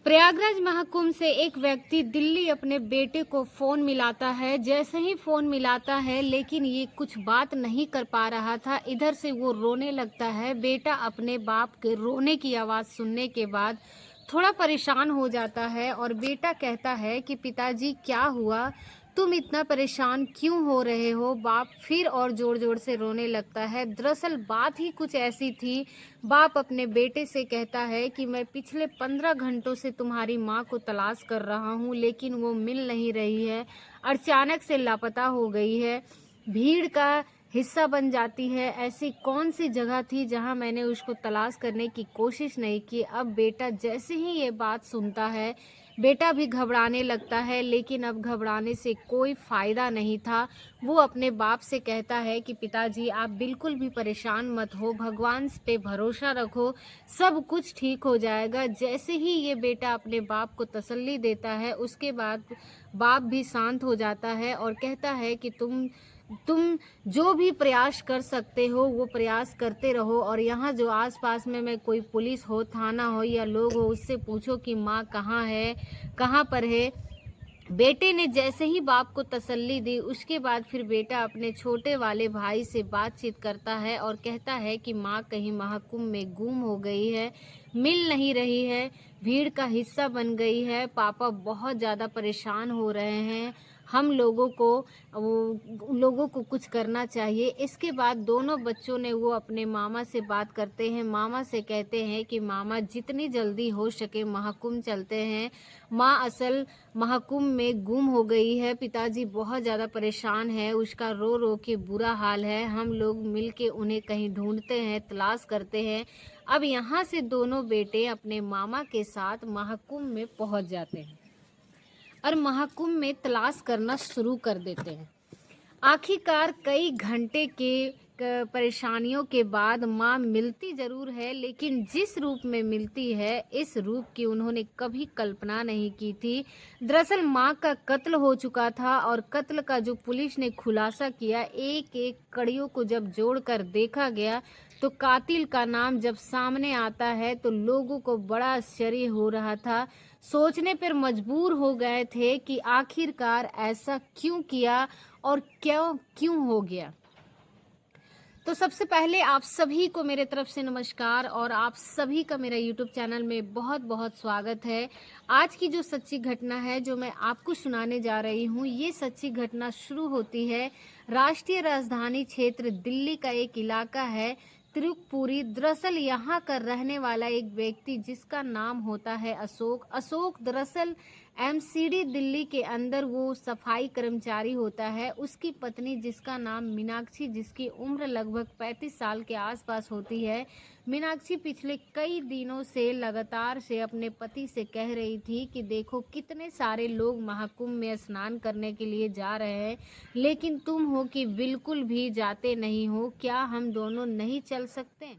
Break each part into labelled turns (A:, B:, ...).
A: प्रयागराज महाकुंभ से एक व्यक्ति दिल्ली अपने बेटे को फोन मिलाता है। जैसे ही फोन मिलाता है लेकिन ये कुछ बात नहीं कर पा रहा था। इधर से वो रोने लगता है। बेटा अपने बाप के रोने की आवाज़ सुनने के बाद थोड़ा परेशान हो जाता है और बेटा कहता है कि पिताजी क्या हुआ, तुम इतना परेशान क्यों हो रहे हो। बाप फिर और जोर जोर से रोने लगता है। दरअसल बात ही कुछ ऐसी थी। बाप अपने बेटे से कहता है कि मैं पिछले 15 घंटों से तुम्हारी माँ को तलाश कर रहा हूँ लेकिन वो मिल नहीं रही है, अचानक से लापता हो गई है, भीड़ का हिस्सा बन जाती है। ऐसी कौन सी जगह थी जहाँ मैंने उसको तलाश करने की कोशिश नहीं की। अब बेटा जैसे ही ये बात सुनता है बेटा भी घबराने लगता है, लेकिन अब घबराने से कोई फ़ायदा नहीं था। वो अपने बाप से कहता है कि पिताजी आप बिल्कुल भी परेशान मत हो, भगवान पे भरोसा रखो, सब कुछ ठीक हो जाएगा। जैसे ही ये बेटा अपने बाप को तसल्ली देता है उसके बाद बाप भी शांत हो जाता है और कहता है कि तुम जो भी प्रयास कर सकते हो वो प्रयास करते रहो और यहाँ जो आसपास में कोई पुलिस हो, थाना हो या लोग हो, उससे पूछो कि माँ कहाँ है, कहाँ पर है। बेटे ने जैसे ही बाप को तसल्ली दी उसके बाद फिर बेटा अपने छोटे वाले भाई से बातचीत करता है और कहता है कि माँ कहीं महाकुंभ में गुम हो गई है, मिल नहीं रही है, भीड़ का हिस्सा बन गई है, पापा बहुत ज़्यादा परेशान हो रहे हैं, हम लोगों को कुछ करना चाहिए। इसके बाद दोनों बच्चों ने वो अपने मामा से बात करते हैं। मामा से कहते हैं कि मामा जितनी जल्दी हो सके महाकुंभ चलते हैं, माँ असल महाकुंभ में गुम हो गई है, पिताजी बहुत ज़्यादा परेशान है, उसका रो रो के बुरा हाल है, हम लोग मिल के उन्हें कहीं ढूंढते हैं, तलाश करते हैं। अब यहाँ से दोनों बेटे अपने मामा के साथ महाकुंभ में पहुँच जाते हैं और महाकुंभ में तलाश करना शुरू कर देते हैं। आखिरकार कई घंटे के परेशानियों के बाद माँ मिलती ज़रूर है, लेकिन जिस रूप में मिलती है इस रूप की उन्होंने कभी कल्पना नहीं की थी। दरअसल माँ का कत्ल हो चुका था और कत्ल का जो पुलिस ने खुलासा किया, एक एक कड़ियों को जब जोड़कर देखा गया तो कातिल का नाम जब सामने आता है तो लोगों को बड़ा आश्चर्य हो रहा था। सोचने पर मजबूर हो गए थे कि आखिरकार ऐसा क्यों किया और क्यों क्यों हो गया। तो सबसे पहले आप सभी को मेरे तरफ से नमस्कार और आप सभी का मेरा YouTube चैनल में बहुत बहुत स्वागत है। आज की जो सच्ची घटना है जो मैं आपको सुनाने जा रही हूँ, ये सच्ची घटना शुरू होती है राष्ट्रीय राजधानी क्षेत्र दिल्ली का एक इलाका है तिरुपपुरी। दरअसल यहाँ का रहने वाला एक व्यक्ति जिसका नाम होता है अशोक दरअसल एमसीडी दिल्ली के अंदर वो सफाई कर्मचारी होता है। उसकी पत्नी जिसका नाम मीनाक्षी, जिसकी उम्र लगभग 35 साल के आसपास होती है। मीनाक्षी पिछले कई दिनों से लगातार से अपने पति से कह रही थी कि देखो कितने सारे लोग महाकुंभ में स्नान करने के लिए जा रहे हैं, लेकिन तुम हो कि बिल्कुल भी जाते नहीं हो, क्या हम दोनों नहीं चल सकते।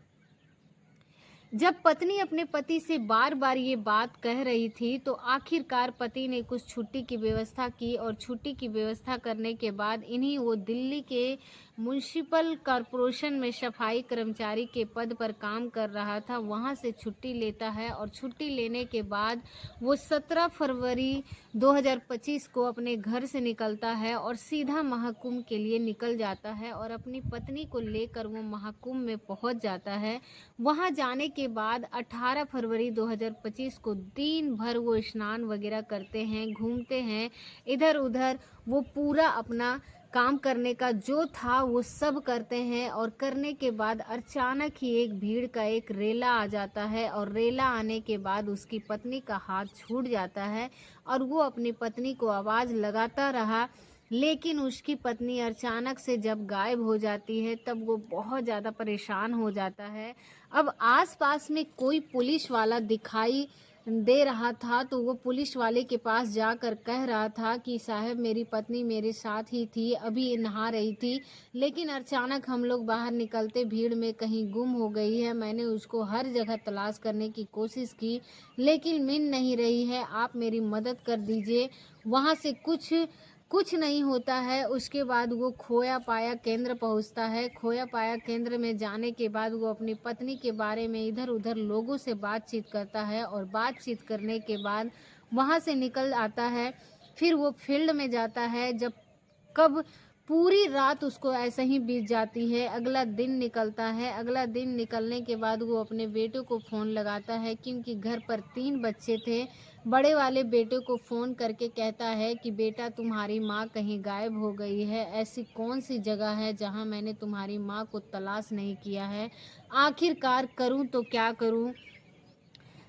A: जब पत्नी अपने पति से बार बार ये बात कह रही थी तो आखिरकार पति ने कुछ छुट्टी की व्यवस्था की और छुट्टी की व्यवस्था करने के बाद इन्हीं वो दिल्ली के म्युनिसिपल कॉरपोरेशन में सफाई कर्मचारी के पद पर काम कर रहा था, वहाँ से छुट्टी लेता है और छुट्टी लेने के बाद वो 17 फरवरी 2025 को अपने घर से निकलता है और सीधा महाकुंभ के लिए निकल जाता है और अपनी पत्नी को लेकर वो महाकुंभ में पहुँच जाता है। वहां जाने के बाद 18 फरवरी 2025 को दिन भर वो स्नान वगैरह करते हैं, घूमते हैं इधर उधर, वो पूरा अपना काम करने का जो था वो सब करते हैं और करने के बाद अचानक ही एक भीड़ का एक रेला आ जाता है और रेला आने के बाद उसकी पत्नी का हाथ छूट जाता है और वो अपनी पत्नी को आवाज़ लगाता रहा, लेकिन उसकी पत्नी अचानक से जब गायब हो जाती है तब वो बहुत ज़्यादा परेशान हो जाता है। अब आसपास में कोई पुलिस वाला दिखाई दे रहा था तो वो पुलिस वाले के पास जाकर कह रहा था कि साहब मेरी पत्नी मेरे साथ ही थी, अभी नहा रही थी, लेकिन अचानक हम लोग बाहर निकलते भीड़ में कहीं गुम हो गई है। मैंने उसको हर जगह तलाश करने की कोशिश की लेकिन मिल नहीं रही है, आप मेरी मदद कर दीजिए। वहाँ से कुछ कुछ नहीं होता है। उसके बाद वो खोया पाया केंद्र पहुंचता है। खोया पाया केंद्र में जाने के बाद वो अपनी पत्नी के बारे में इधर उधर लोगों से बातचीत करता है और बातचीत करने के बाद वहाँ से निकल आता है। फिर वो फील्ड में जाता है। जब कब पूरी रात उसको ऐसे ही बीत जाती है। अगला दिन निकलता है। अगला दिन निकलने के बाद वो अपने बेटे को फ़ोन लगाता है, क्योंकि घर पर 3 बच्चे थे। बड़े वाले बेटे को फ़ोन करके कहता है कि बेटा, तुम्हारी माँ कहीं गायब हो गई है। ऐसी कौन सी जगह है जहाँ मैंने तुम्हारी माँ को तलाश नहीं किया है। आखिरकार करूँ तो क्या करूँ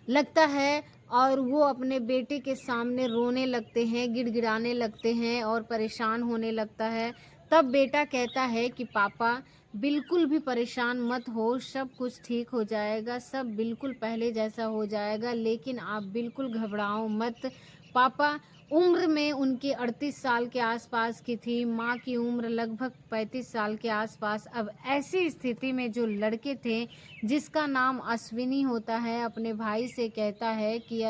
A: लगता है। और वो अपने बेटे के सामने रोने लगते हैं, गिड़गिड़ाने लगते हैं और परेशान होने लगता है। तब बेटा कहता है कि पापा, बिल्कुल भी परेशान मत हो, सब कुछ ठीक हो जाएगा, सब बिल्कुल पहले जैसा हो जाएगा, लेकिन आप बिल्कुल घबराओ मत। पापा, उम्र में उनकी 38 साल के आसपास की थी, माँ की उम्र लगभग 35 साल के आसपास। अब ऐसी स्थिति में जो लड़के थे, जिसका नाम अश्विनी होता है, अपने भाई से कहता है कि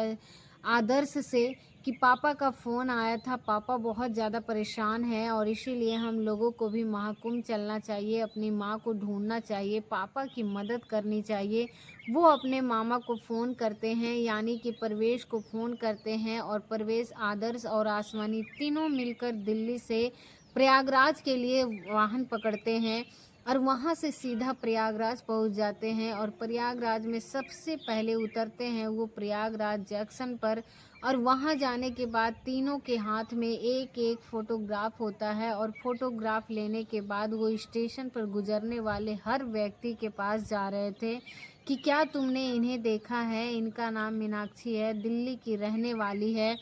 A: आदर्श से कि पापा का फ़ोन आया था, पापा बहुत ज़्यादा परेशान हैं और इसीलिए हम लोगों को भी महाकुंभ चलना चाहिए, अपनी माँ को ढूंढना चाहिए, पापा की मदद करनी चाहिए। वो अपने मामा को फ़ोन करते हैं, यानी कि परवेश को फ़ोन करते हैं और परवेश, आदर्श और आसमानी तीनों मिलकर दिल्ली से प्रयागराज के लिए वाहन पकड़ते हैं और वहाँ से सीधा प्रयागराज पहुँच जाते हैं। और प्रयागराज में सबसे पहले उतरते हैं वो प्रयागराज जंक्शन पर। और वहाँ जाने के बाद तीनों के हाथ में एक एक फ़ोटोग्राफ होता है और फ़ोटोग्राफ लेने के बाद वो स्टेशन पर गुजरने वाले हर व्यक्ति के पास जा रहे थे कि क्या तुमने इन्हें देखा है, इनका नाम मीनाक्षी है, दिल्ली की रहने वाली है,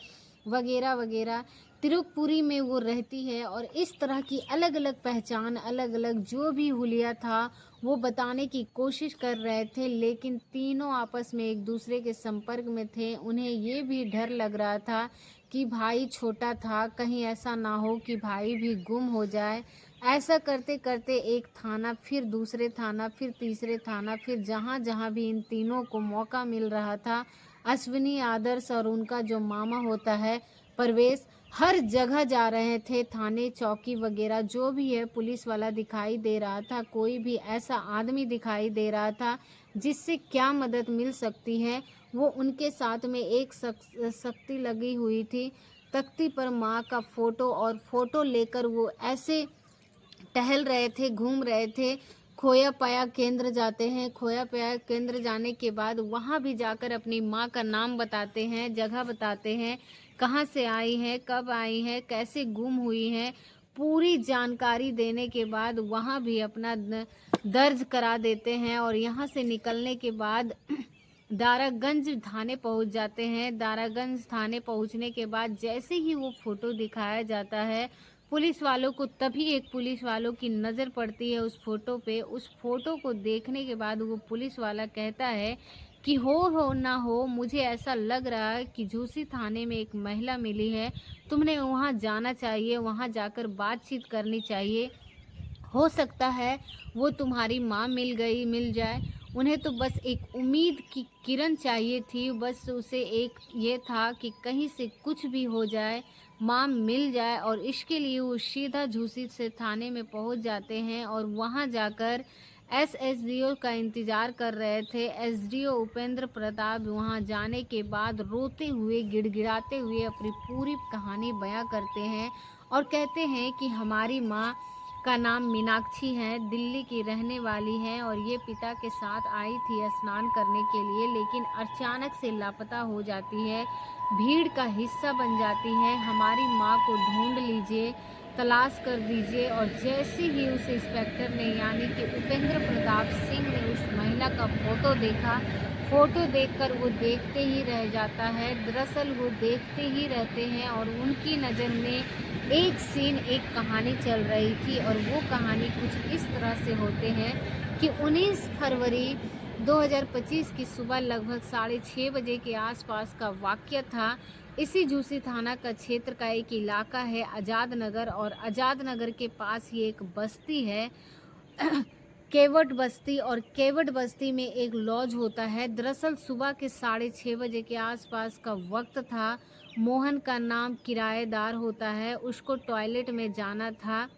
A: वगैरह वगैरह। तिरुपपुरी में वो रहती है और इस तरह की अलग अलग पहचान, अलग अलग जो भी हुलिया था वो बताने की कोशिश कर रहे थे, लेकिन तीनों आपस में एक दूसरे के संपर्क में थे। उन्हें ये भी डर लग रहा था कि भाई छोटा था, कहीं ऐसा ना हो कि भाई भी गुम हो जाए। ऐसा करते करते एक थाना, फिर दूसरे थाना, फिर तीसरे थाना, फिर जहाँ जहाँ भी इन तीनों को मौका मिल रहा था, अश्विनी, आदर्श और उनका जो मामा होता है परवेश, हर जगह जा रहे थे। थाने, चौकी वगैरह जो भी है, पुलिस वाला दिखाई दे रहा था, कोई भी ऐसा आदमी दिखाई दे रहा था जिससे क्या मदद मिल सकती है। वो उनके साथ में एक शक्ति लगी हुई थी। तख्ती पर माँ का फ़ोटो और फ़ोटो लेकर वो ऐसे टहल रहे थे, घूम रहे थे। खोया पाया केंद्र जाते हैं। खोया पाया केंद्र जाने के बाद वहाँ भी जाकर अपनी माँ का नाम बताते हैं, जगह बताते हैं, कहाँ से आई हैं, कब आई हैं, कैसे गुम हुई हैं। पूरी जानकारी देने के बाद वहाँ भी अपना दर्ज करा देते हैं और यहाँ से निकलने के बाद दारागंज थाने पहुँच जाते हैं। दारागंज थाने पहुँचने के बाद जैसे ही वो फ़ोटो दिखाया जाता है पुलिस वालों को, तभी एक पुलिस वालों की नज़र पड़ती है उस फ़ोटो पे। उस फ़ोटो को देखने के बाद वो पुलिस वाला कहता है कि हो ना हो, मुझे ऐसा लग रहा है कि झूसी थाने में एक महिला मिली है, तुमने वहाँ जाना चाहिए, वहाँ जाकर बातचीत करनी चाहिए, हो सकता है वो तुम्हारी माँ मिल जाए। उन्हें तो बस एक उम्मीद की किरण चाहिए थी, बस उसे एक ये था कि कहीं से कुछ भी हो जाए, माँ मिल जाए। और इसके लिए वो सीधा झूसी से थाने में पहुंच जाते हैं और वहां जाकर एसएसडीओ का इंतज़ार कर रहे थे। एसडीओ उपेंद्र प्रताप वहां जाने के बाद रोते हुए, गिड़गिड़ाते हुए अपनी पूरी कहानी बयां करते हैं और कहते हैं कि हमारी माँ का नाम मीनाक्षी है, दिल्ली की रहने वाली है और ये पिता के साथ आई थी स्नान करने के लिए, लेकिन अचानक से लापता हो जाती है, भीड़ का हिस्सा बन जाती है। हमारी माँ को ढूंढ लीजिए, तलाश कर दीजिए। और जैसे ही उस इंस्पेक्टर ने, यानी कि उपेंद्र प्रताप सिंह ने उस महिला का फ़ोटो देखा, फ़ोटो देखकर वो देखते ही रह जाता है। दरअसल वो देखते ही रहते हैं और उनकी नज़र में एक सीन, एक कहानी चल रही थी और वो कहानी कुछ इस तरह से होते हैं कि 19 फरवरी 2025 की सुबह लगभग 6:30 बजे के आसपास का वाक़या था। इसी झूसी थाना का क्षेत्र का एक इलाका है आज़ाद नगर, और आज़ाद नगर के पास ही एक बस्ती है केवट बस्ती, और केवट बस्ती में एक लॉज होता है। दरअसल सुबह के 6:30 बजे के आसपास का वक्त था। मोहन का नाम किराएदार होता है। उसको टॉयलेट में जाना था,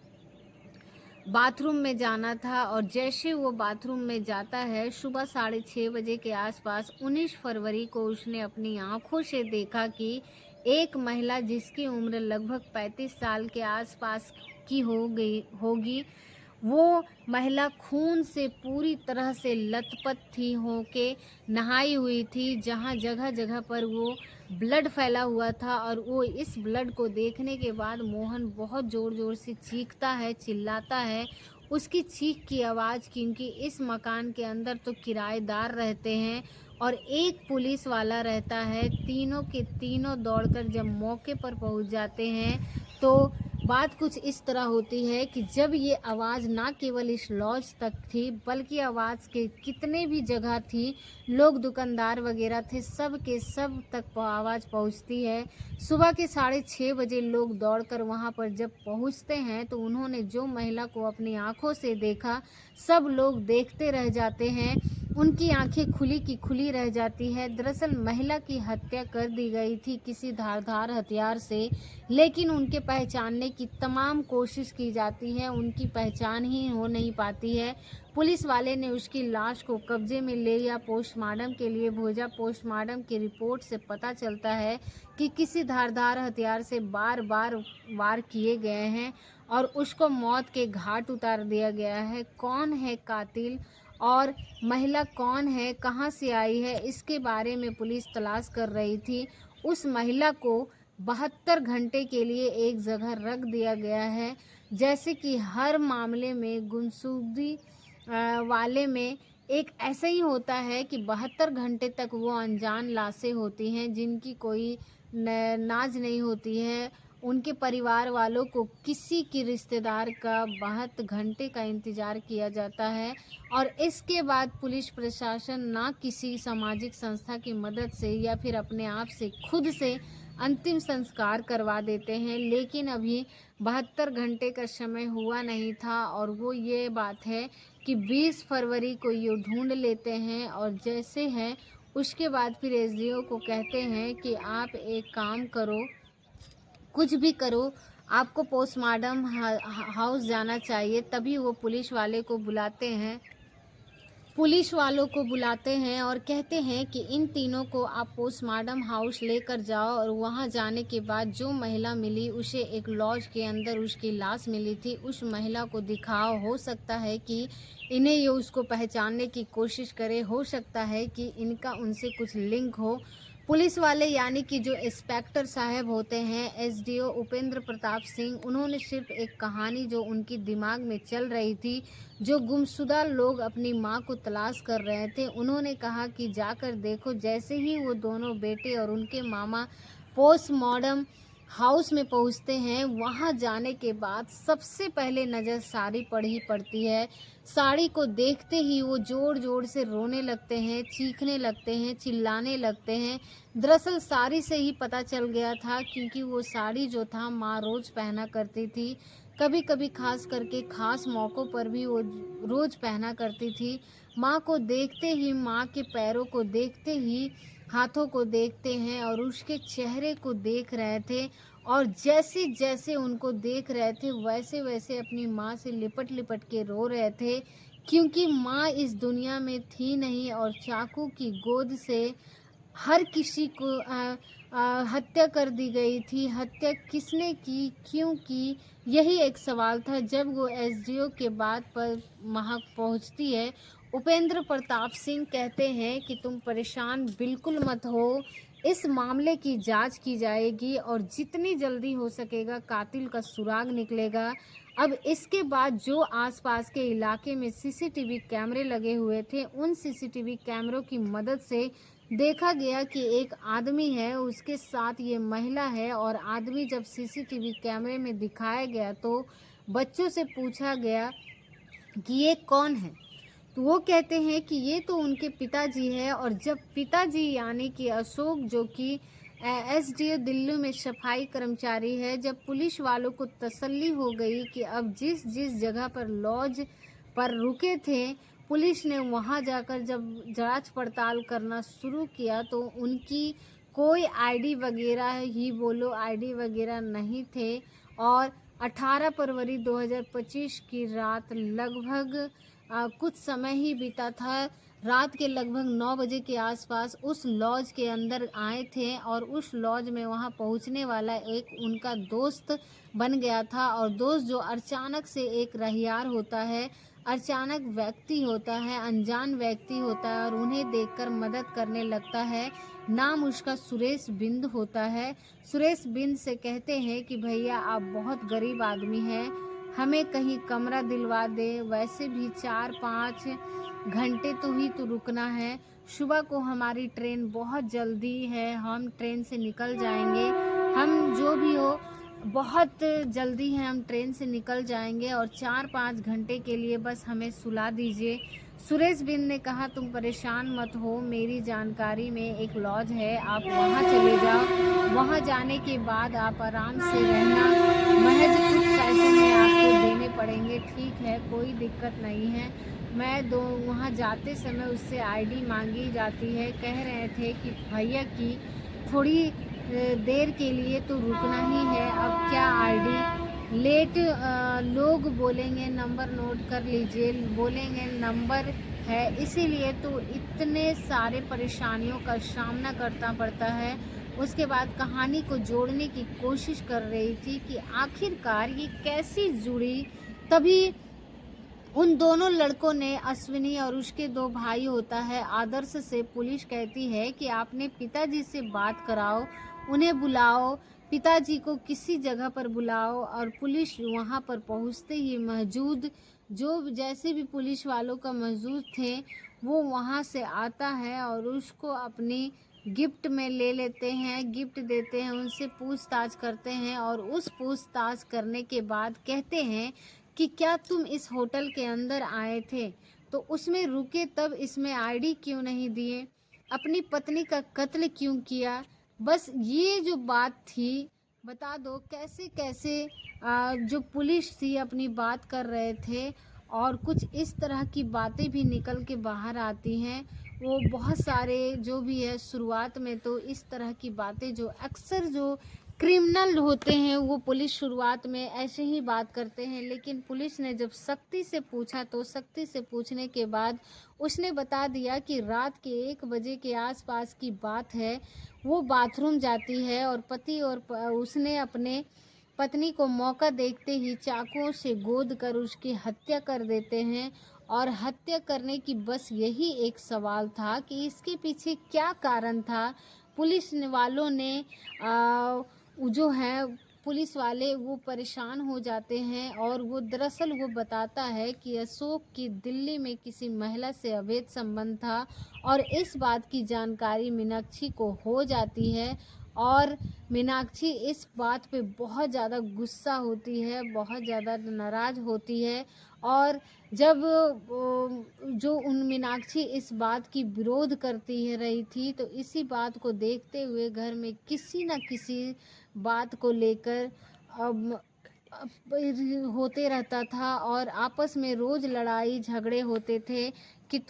A: बाथरूम में जाना था, और जैसे वो बाथरूम में जाता है सुबह 6:30 बजे के आसपास 19 फरवरी को उसने अपनी आंखों से देखा कि एक महिला जिसकी उम्र लगभग 35 साल के आसपास की होगी, वो महिला खून से पूरी तरह से लथपथ थी, होके नहाई हुई थी, जहाँ जगह जगह पर वो ब्लड फैला हुआ था। और वो इस ब्लड को देखने के बाद मोहन बहुत ज़ोर ज़ोर से चीखता है, चिल्लाता है। उसकी चीख की आवाज़, क्योंकि इस मकान के अंदर तो किराएदार रहते हैं और एक पुलिस वाला रहता है, तीनों के तीनों दौड़कर जब मौके पर पहुंच जाते हैं तो बात कुछ इस तरह होती है कि जब ये आवाज़ ना केवल इस लॉज तक थी, बल्कि आवाज़ के कितने भी जगह थी, लोग दुकानदार वगैरह थे, सब के सब तक आवाज़ पहुंचती है। सुबह के 6:30 बजे लोग दौड़कर वहां पर जब पहुंचते हैं तो उन्होंने जो महिला को अपनी आंखों से देखा, सब लोग देखते रह जाते हैं। उनकी आंखें खुली की खुली रह जाती है। दरअसल महिला की हत्या कर दी गई थी किसी धारदार हथियार से, लेकिन उनके पहचानने की तमाम कोशिश की जाती है, उनकी पहचान ही हो नहीं पाती है। पुलिस वाले ने उसकी लाश को कब्जे में ले लिया, पोस्टमार्टम के लिए भेजा। पोस्टमार्टम की रिपोर्ट से पता चलता है कि किसी धारदार हथियार से बार बार वार किए गए हैं और उसको मौत के घाट उतार दिया गया है। कौन है कातिल और महिला कौन है, कहां से आई है, इसके बारे में पुलिस तलाश कर रही थी। उस महिला को 72 घंटे के लिए एक जगह रख दिया गया है। जैसे कि हर मामले में गुमशुदगी वाले में एक ऐसा ही होता है कि 72 घंटे तक वो अनजान लाशें होती हैं जिनकी कोई नाज नहीं होती है। उनके परिवार वालों को किसी की रिश्तेदार का 72 घंटे का इंतज़ार किया जाता है और इसके बाद पुलिस प्रशासन ना किसी सामाजिक संस्था की मदद से या फिर अपने आप से खुद से अंतिम संस्कार करवा देते हैं। लेकिन अभी 72 घंटे का समय हुआ नहीं था और वो ये बात है कि 20 फरवरी को ये ढूंढ लेते हैं और जैसे हैं उसके बाद फिर एसडीओ को कहते हैं कि आप एक काम करो, कुछ भी करो, आपको पोस्टमार्टम हाउस जाना चाहिए। तभी वो पुलिस वाले को बुलाते हैं, पुलिस वालों को बुलाते हैं और कहते हैं कि इन तीनों को आप पोस्टमार्टम हाउस लेकर जाओ। और वहां जाने के बाद जो महिला मिली उसे एक लॉज के अंदर उसकी लाश मिली थी, उस महिला को दिखाओ। हो सकता है कि इन्हें ये उसको पहचानने की कोशिश करे, हो सकता है कि इनका उनसे कुछ लिंक हो। पुलिस वाले यानी कि जो इंस्पेक्टर साहब होते हैं, एसडीओ उपेंद्र प्रताप सिंह, उन्होंने सिर्फ एक कहानी जो उनकी दिमाग में चल रही थी, जो गुमशुदा लोग अपनी मां को तलाश कर रहे थे, उन्होंने कहा कि जाकर देखो। जैसे ही वो दोनों बेटे और उनके मामा पोस्टमार्टम हाउस में पहुंचते हैं, वहां जाने के बाद सबसे पहले नज़र साड़ी पर ही पड़ती है। साड़ी को देखते ही वो जोर जोर से रोने लगते हैं, चीखने लगते हैं, चिल्लाने लगते हैं। दरअसल साड़ी से ही पता चल गया था, क्योंकि वो साड़ी जो था माँ रोज़ पहना करती थी, कभी कभी खास करके खास मौक़ों पर भी वो रोज़ पहना करती थी। माँ को देखते ही, माँ के पैरों को देखते ही, हाथों को देखते हैं और उसके चेहरे को देख रहे थे, और जैसे जैसे उनको देख रहे थे वैसे वैसे अपनी माँ से लिपट लिपट के रो रहे थे, क्योंकि माँ इस दुनिया में थी नहीं और चाकू की गोद से हर किसी को हत्या कर दी गई थी। हत्या किसने की, क्यों की, यही एक सवाल था। जब वो एसडीओ के बात पर वहाँ पहुँचती है, उपेंद्र प्रताप सिंह कहते हैं कि तुम परेशान बिल्कुल मत हो, इस मामले की जांच की जाएगी और जितनी जल्दी हो सकेगा कातिल का सुराग निकलेगा। अब इसके बाद जो आसपास के इलाके में सीसीटीवी कैमरे लगे हुए थे, उन सीसीटीवी कैमरों की मदद से देखा गया कि एक आदमी है, उसके साथ ये महिला है। और आदमी जब सीसीटीवी कैमरे में दिखाया गया तो बच्चों से पूछा गया कि ये कौन है, तो वो कहते हैं कि ये तो उनके पिताजी है। और जब पिताजी यानी कि अशोक, जो कि एसडीओ दिल्ली में सफाई कर्मचारी है, जब पुलिस वालों को तसल्ली हो गई कि अब जिस जिस जगह पर लॉज पर रुके थे। पुलिस ने वहां जाकर जब जांच पड़ताल करना शुरू किया तो उनकी कोई आईडी वगैरह ही बोलो, आईडी वगैरह नहीं थे। और 18 फरवरी 2025 की रात लगभग कुछ समय ही बीता था। रात के लगभग 9 बजे के आसपास उस लॉज के अंदर आए थे और उस लॉज में वहां पहुंचने वाला एक उनका दोस्त बन गया था। और दोस्त जो अचानक से एक रहियार होता है, अचानक व्यक्ति होता है, अनजान व्यक्ति होता है और उन्हें देखकर मदद करने लगता है। नाम उसका सुरेश बिंद होता है। सुरेश बिंद से कहते हैं कि भैया आप बहुत गरीब आदमी हैं, हमें कहीं कमरा दिलवा दे, वैसे भी 4-5 घंटे तो ही तो रुकना है, सुबह को हमारी ट्रेन बहुत जल्दी है, हम ट्रेन से निकल जाएंगे, हम जो भी हो बहुत जल्दी है, हम ट्रेन से निकल जाएंगे और 4-5 घंटे के लिए बस हमें सुला दीजिए। सुरेश बिंद ने कहा तुम परेशान मत हो, मेरी जानकारी में एक लॉज है, आप वहां चले जाओ, वहां जाने के बाद आप आराम से रहना, महज कुछ पैसे में आपको देने पड़ेंगे, ठीक है, कोई दिक्कत नहीं है। मैं वहां जाते समय उससे आईडी मांगी जाती है, कह रहे थे कि भैया की थोड़ी देर के लिए तो रुकना ही है, अब क्या आईडी लेट लोग बोलेंगे, नंबर नोट कर लीजिए, बोलेंगे नंबर है, इसीलिए तो इतने सारे परेशानियों का सामना करना पड़ता है। उसके बाद कहानी को जोड़ने की कोशिश कर रही थी कि आखिरकार ये कैसी जुड़ी। तभी उन दोनों लड़कों ने, अश्विनी और उसके 2 भाई होता है आदर्श से, पुलिस कहती है कि आपने पिताजी से बात कराओ, उन्हें बुलाओ, पिताजी को किसी जगह पर बुलाओ। और पुलिस वहां पर पहुंचते ही मौजूद जो जैसे भी पुलिस वालों का मौजूद थे वो वहां से आता है और उसको अपनी गिफ्ट में ले लेते हैं, गिफ्ट देते हैं, उनसे पूछताछ करते हैं और उस पूछताछ करने के बाद कहते हैं कि क्या तुम इस होटल के अंदर आए थे तो उसमें रुके, तब इसमें आईडी क्यों नहीं दिए, अपनी पत्नी का कत्ल क्यों किया, बस ये जो बात थी बता दो। कैसे कैसे जो पुलिस थी अपनी बात कर रहे थे और कुछ इस तरह की बातें भी निकल के बाहर आती हैं। वो बहुत सारे जो भी है, शुरुआत में तो इस तरह की बातें जो अक्सर जो क्रिमिनल होते हैं वो पुलिस शुरुआत में ऐसे ही बात करते हैं, लेकिन पुलिस ने जब सख्ती से पूछा तो सख्ती से पूछने के बाद उसने बता दिया कि रात के 1 बजे के आसपास की बात है। वो बाथरूम जाती है और पति और उसने अपने पत्नी को मौका देखते ही चाकुओं से गोद कर उसकी हत्या कर देते हैं। और हत्या करने की बस यही एक सवाल था कि इसके पीछे क्या कारण था। पुलिस वालों ने जो है पुलिस वाले वो परेशान हो जाते हैं और वो दरअसल वो बताता है कि अशोक की दिल्ली में किसी महिला से अवैध संबंध था और इस बात की जानकारी मीनाक्षी को हो जाती है और मीनाक्षी इस बात पे बहुत ज़्यादा गुस्सा होती है, बहुत ज़्यादा नाराज़ होती है। और जब जो उन मीनाक्षी इस बात की विरोध करती है रही थी तो इसी बात को देखते हुए घर में किसी न किसी बात को लेकर होते रहता था और आपस में रोज़ लड़ाई झगड़े होते थे कि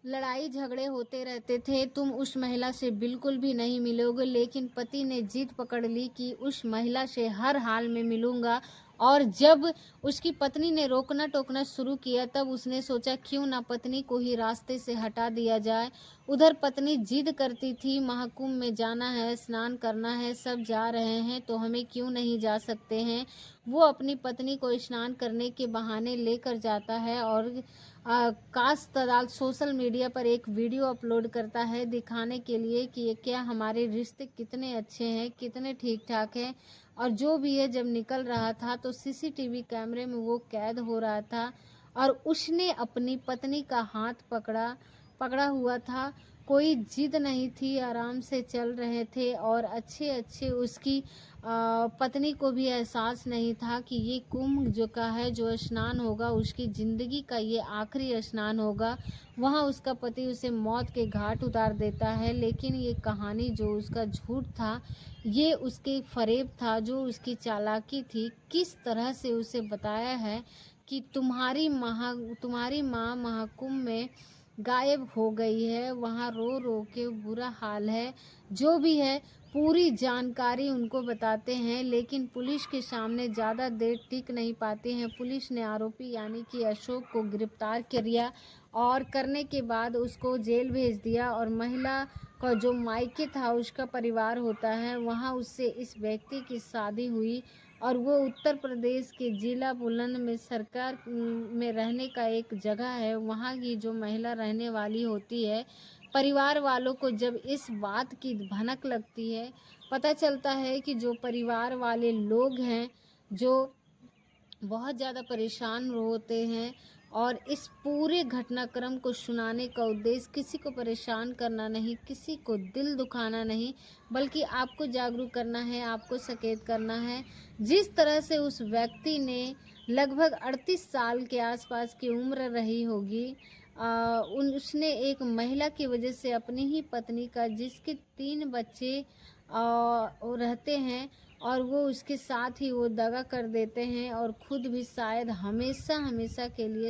A: लड़ाई झगड़े होते रहते थे, तुम उस महिला से बिल्कुल भी नहीं मिलोगे। लेकिन पति ने जिद पकड़ ली कि उस महिला से हर हाल में मिलूंगा। और जब उसकी पत्नी ने रोकना टोकना शुरू किया तब उसने सोचा क्यों ना पत्नी को ही रास्ते से हटा दिया जाए। उधर पत्नी जिद करती थी, महाकुंभ में जाना है, स्नान करना है, सब जा रहे हैं तो हमें क्यों नहीं जा सकते हैं। वो अपनी पत्नी को स्नान करने के बहाने लेकर जाता है और काश तलाल सोशल मीडिया पर एक वीडियो अपलोड करता है दिखाने के लिए कि ये क्या हमारे रिश्ते कितने अच्छे हैं, कितने ठीक ठाक हैं। और जो भी है जब निकल रहा था तो सीसीटीवी कैमरे में वो कैद हो रहा था और उसने अपनी पत्नी का हाथ पकड़ा हुआ था। कोई जिद नहीं थी, आराम से चल रहे थे और अच्छे अच्छे उसकी पत्नी को भी एहसास नहीं था कि ये कुंभ जो का है जो स्नान होगा उसकी ज़िंदगी का ये आखिरी स्नान होगा। वहाँ उसका पति उसे मौत के घाट उतार देता है। लेकिन ये कहानी जो उसका झूठ था, ये उसके फरेब था, जो उसकी चालाकी थी, किस तरह से उसे बताया है कि तुम्हारी माँ महाकुंभ में गायब हो गई है। वहाँ रो रो के बुरा हाल है। जो भी है पूरी जानकारी उनको बताते हैं, लेकिन पुलिस के सामने ज़्यादा देर टिक नहीं पाते हैं। पुलिस ने आरोपी यानी कि अशोक को गिरफ्तार किया और करने के बाद उसको जेल भेज दिया। और महिला का जो मायके था, उसका परिवार होता है, वहाँ उससे इस व्यक्ति की शादी हुई और वो उत्तर प्रदेश के जिला बुलंद में सरकार में रहने का एक जगह है, वहाँ की जो महिला रहने वाली होती है। परिवार वालों को जब इस बात की भनक लगती है, पता चलता है कि जो परिवार वाले लोग हैं जो बहुत ज़्यादा परेशान होते हैं, और इस पूरे घटनाक्रम को सुनाने का उद्देश्य किसी को परेशान करना नहीं, किसी को दिल दुखाना नहीं, बल्कि आपको जागरूक करना है, आपको सचेत करना है। जिस तरह से उस व्यक्ति ने लगभग 38 साल के आसपास की उम्र रही होगी, उसने एक महिला की वजह से अपनी ही पत्नी का, जिसके 3 बच्चे वो रहते हैं, और वो उसके साथ ही वो दगा कर देते हैं और खुद भी शायद हमेशा हमेशा के लिए